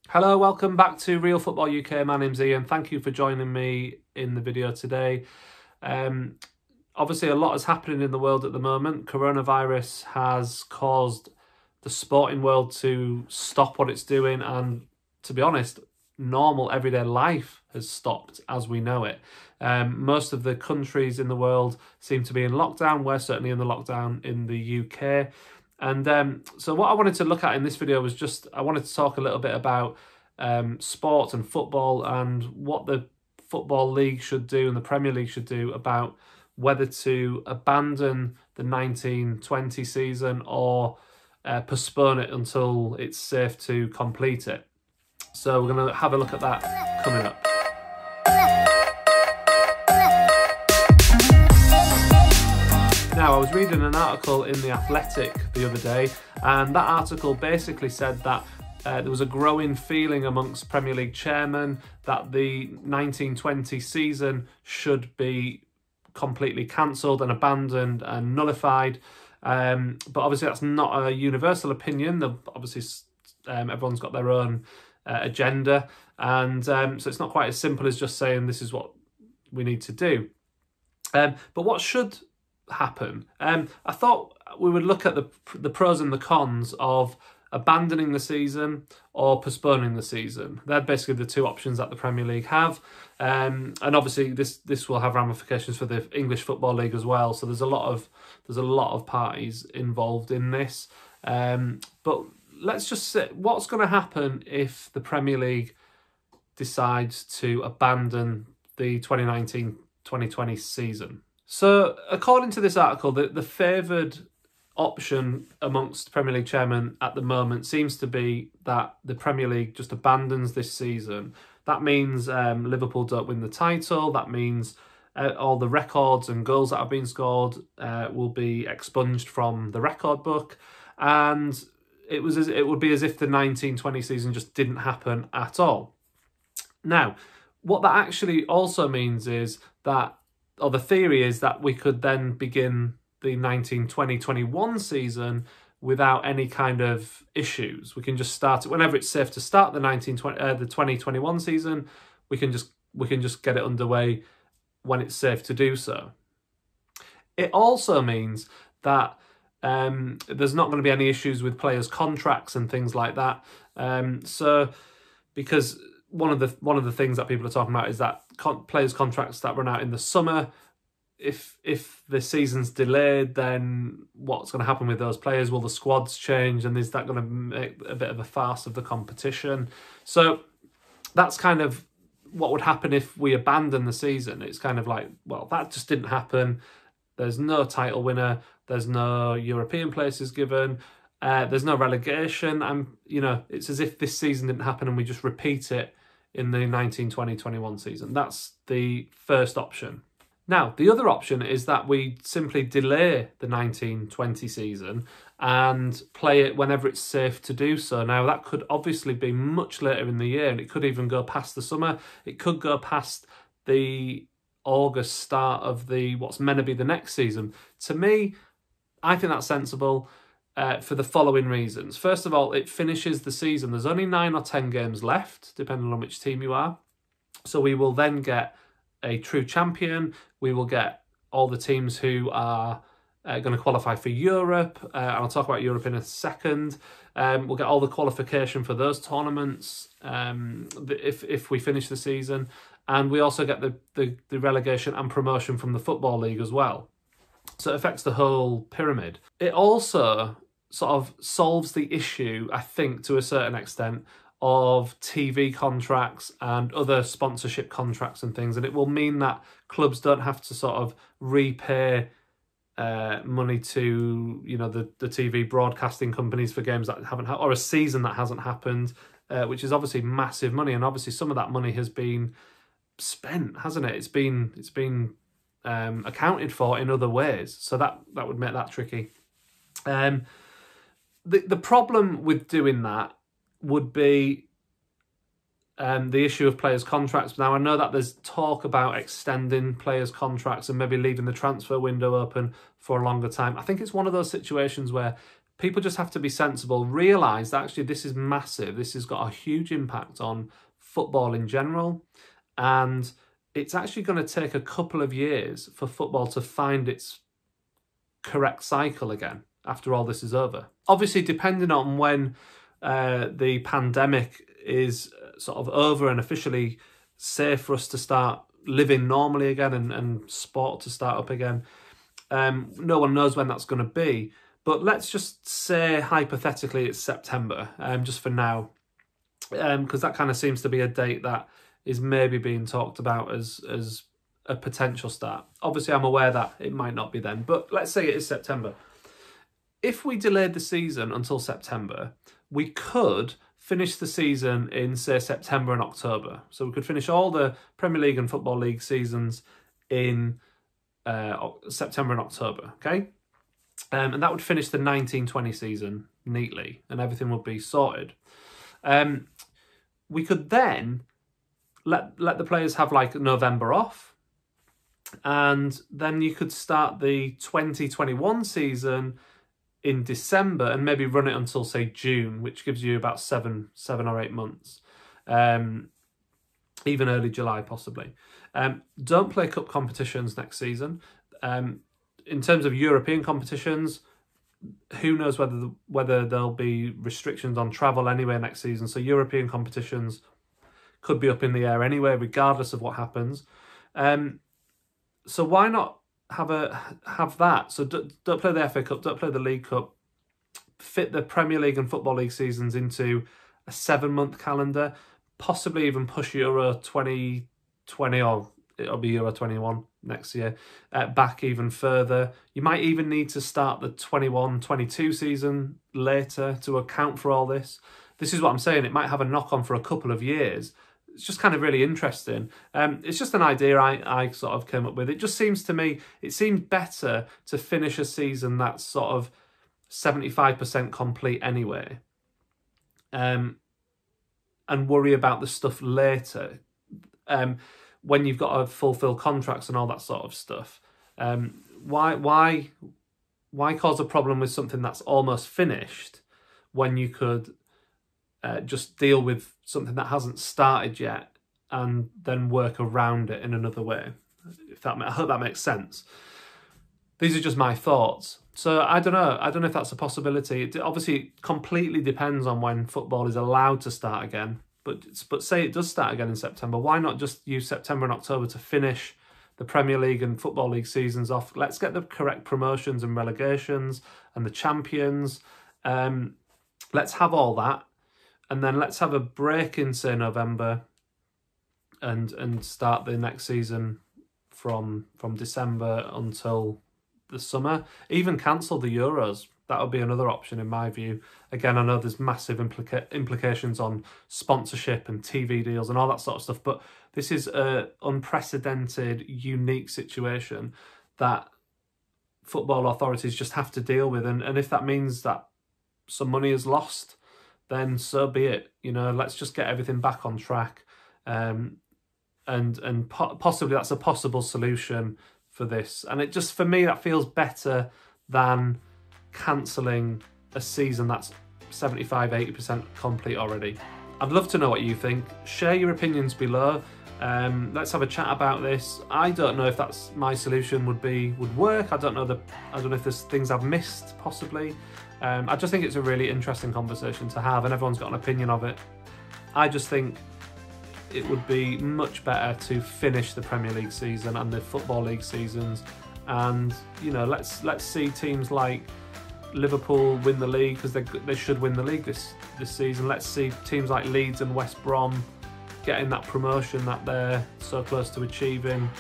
Hello, welcome back to Real Football UK. My name's Ian. Thank you for joining me in the video today. Obviously, a lot is happening in the world at the moment. Coronavirus has caused the sporting world to stop what it's doing, and to be honest, normal everyday life has stopped as we know it. Most of the countries in the world seem to be in lockdown. We're certainly in the lockdown in the UK. And so what I wanted to look at in this video was I wanted to talk a little bit about sports and football and what the Football League should do and the Premier League should do about whether to abandon the 1920 season or postpone it until it's safe to complete it. So we're going to have a look at that coming up. Now, I was reading an article in The Athletic the other day, and that article basically said that there was a growing feeling amongst Premier League chairmen that the 1920 season should be completely cancelled and abandoned and nullified. But obviously that's not a universal opinion. Obviously, everyone's got their own agenda, and so it's not quite as simple as just saying this is what we need to do. But what should happen? I thought we would look at the pros and the cons of abandoning the season or postponing the season. They're basically the two options that the Premier League have, and obviously this will have ramifications for the English Football League as well. So there's a lot of parties involved in this. But let's just say, what's going to happen if the Premier League decides to abandon the 2019-2020 season? So, according to this article, the favoured option amongst Premier League chairmen at the moment seems to be that the Premier League just abandons this season. That means Liverpool don't win the title. That means all the records and goals that have been scored will be expunged from the record book, and it would be as if the 1920 season just didn't happen at all. Now, what that actually also means is that, or the theory is that we could then begin the 1920-21 season without any kind of issues. We can just start it whenever it's safe to start the 2021 season. We can just get it underway when it's safe to do so. It also means that there's not going to be any issues with players' contracts and things like that. So because one of the things that people are talking about is that players' contracts that run out in the summer, if the season's delayed, then what's going to happen with those players? Will the squads change, and is that going to make a bit of a farce of the competition? So that's kind of what would happen if we abandon the season. It's kind of like, well, that just didn't happen. There's no title winner. There's no European places given. There's no relegation. It's as if this season didn't happen and we just repeat it in the 1920-21 season. That's the first option. Now, the other option is that we simply delay the 1920 season and play it whenever it's safe to do so. Now, that could obviously be much later in the year, and it could even go past the summer. It could go past the August start of what's meant to be the next season. To me, I think that's sensible for the following reasons. First of all, it finishes the season. There's only 9 or 10 games left, depending on which team you are. So we will then get a true champion. We will get all the teams who are going to qualify for Europe. And I'll talk about Europe in a second. We'll get all the qualification for those tournaments if we finish the season. And we also get the relegation and promotion from the Football League as well. So it affects the whole pyramid. It also sort of solves the issue, I think, to a certain extent, of TV contracts and other sponsorship contracts and things. And it will mean that clubs don't have to sort of repay money to, the TV broadcasting companies for games that haven't happened, or a season that hasn't happened, which is obviously massive money. And obviously some of that money has been spent, hasn't it? It's been accounted for in other ways. So that would make that tricky. The problem with doing that would be the issue of players' contracts. Now, I know that there's talk about extending players' contracts and maybe leaving the transfer window open for a longer time. I think it's one of those situations where people just have to be sensible, realise that actually this is massive. This has got a huge impact on football in general, and it's actually going to take a couple of years for football to find its correct cycle again after all this is over. Obviously, depending on when the pandemic is sort of over and officially safe for us to start living normally again and sport to start up again, no one knows when that's going to be. But let's just say hypothetically it's September, just for now, because that kind of seems to be a date that is maybe being talked about as a potential start. Obviously, I'm aware that it might not be then, but let's say it is September. If we delayed the season until September, we could finish the season in, say, September and October. So we could finish all the Premier League and Football League seasons in September and October, okay? And that would finish the 19-20 season neatly, and everything would be sorted. We could then let the players have like November off, and then you could start the 2021 season in December and maybe run it until, say, June, which gives you about seven or 8 months, even early July possibly. Don't play cup competitions next season. In terms of European competitions, who knows whether there'll be restrictions on travel anyway next season. So European competitions could be up in the air anyway, regardless of what happens. So why not have that? So don't play the FA Cup, don't play the League Cup. Fit the Premier League and Football League seasons into a 7-month calendar, possibly even push Euro 2020, or it'll be Euro 21 next year, back even further. You might even need to start the 21-22 season later to account for all this. This is what I'm saying. It might have a knock-on for a couple of years. It's just kind of really interesting. It's just an idea I sort of came up with. It just seems to me, it seems better to finish a season that's sort of 75% complete anyway, and worry about the stuff later. When you've got to fulfill contracts and all that sort of stuff. Why cause a problem with something that's almost finished when you could just deal with something that hasn't started yet and then work around it in another way? I hope that makes sense. These are just my thoughts. So I don't know. I don't know if that's a possibility. It obviously completely depends on when football is allowed to start again. But say it does start again in September, why not just use September and October to finish the Premier League and Football League seasons off? Let's get the correct promotions and relegations and the champions. Let's have all that. And then let's have a break in, say, November and start the next season from December until the summer. Even cancel the Euros. That would be another option in my view. Again, I know there's massive implications on sponsorship and TV deals and all that sort of stuff, but this is an unprecedented, unique situation that football authorities just have to deal with. And if that means that some money is lost, then so be it. You know, let's just get everything back on track. And possibly that's a possible solution for this. And it just, for me, that feels better than cancelling a season that's 75-80% complete already. I'd love to know what you think. Share your opinions below. Let's have a chat about this. I don't know if that's my solution would work. I don't know if there's things I've missed possibly. I just think it's a really interesting conversation to have, and everyone's got an opinion of it. I just think it would be much better to finish the Premier League season and the Football League seasons, and you know, let's see teams like Liverpool win the league, because they should win the league this season. Let's see teams like Leeds and West Brom getting that promotion that they're so close to achieving.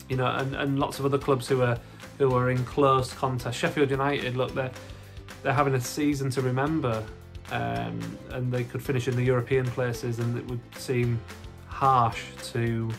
You know, and lots of other clubs who are in close contest. Sheffield United, look, they're having a season to remember, and they could finish in the European places, and it would seem harsh to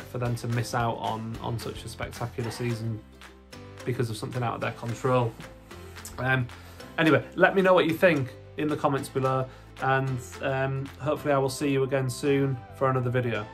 for them to miss out on such a spectacular season because of something out of their control. Anyway, let me know what you think in the comments below, and hopefully I will see you again soon for another video.